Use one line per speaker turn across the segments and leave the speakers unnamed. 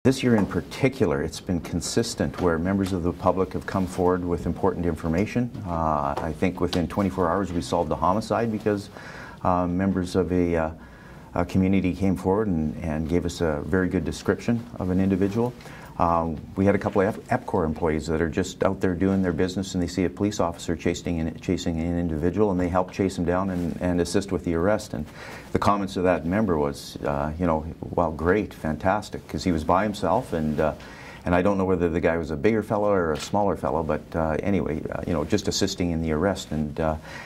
This year in particular, it's been consistent where members of the public have come forward with important information. I think within 24 hours we solved a homicide because members of a community came forward and gave us a very good description of an individual. We had a couple of EPCOR employees that are just out there doing their business, and they see a police officer chasing an individual, and they help chase him down and assist with the arrest. And the comments of that member was, you know, well, great, fantastic, because he was by himself, and I don't know whether the guy was a bigger fellow or a smaller fellow, but anyway, you know, just assisting in the arrest, and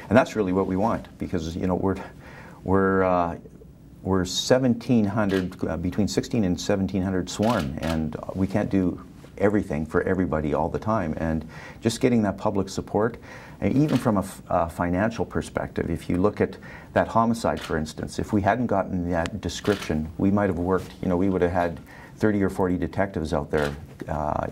that's really what we want, because you know we're 1,700, between 1,600 and 1,700 sworn, and we can't do everything for everybody all the time. And just getting that public support, and even from a financial perspective, if you look at that homicide, for instance, if we hadn't gotten that description, we might have worked, you know, we would have had 30 or 40 detectives out there,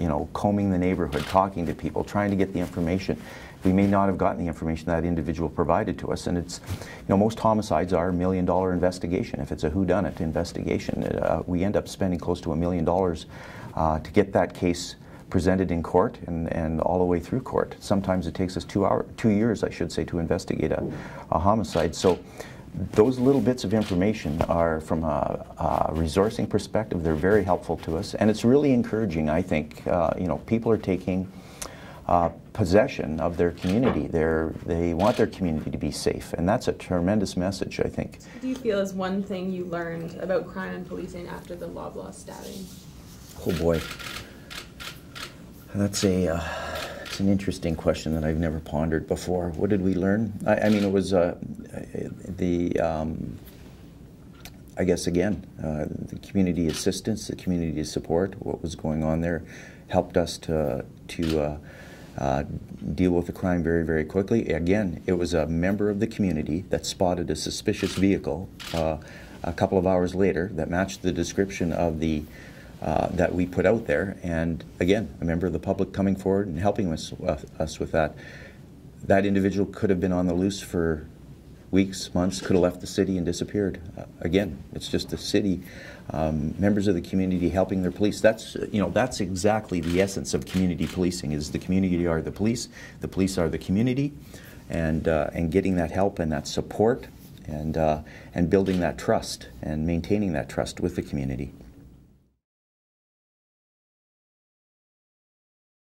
you know, combing the neighborhood, talking to people, trying to get the information. We may not have gotten the information that individual provided to us, and it's, you know, most homicides are $1 million investigation. If it's a whodunit investigation, we end up spending close to $1 million to get that case presented in court and all the way through court. Sometimes it takes us 2 years, I should say, to investigate a homicide. So those little bits of information are, from a resourcing perspective, they're very helpful to us, and it's really encouraging. I think you know, people are taking possession of their community. They want their community to be safe, and that's a tremendous message, I think.
What do you feel is one thing you learned about crime and policing after the Loblaw stabbing?
Oh boy, that's it's an interesting question that I've never pondered before. What did we learn? I mean, it was I guess again, the community assistance, the community support, what was going on there, helped us to deal with the crime very, very quickly. Again, it was a member of the community that spotted a suspicious vehicle a couple of hours later that matched the description of the that we put out there, and again, a member of the public coming forward and helping us with that. That individual could have been on the loose for weeks, months, could have left the city and disappeared. Again, it's just the city, members of the community helping their police. That's, you know, that's exactly the essence of community policing, is the community are the police are the community, and getting that help and that support, and building that trust and maintaining that trust with the community.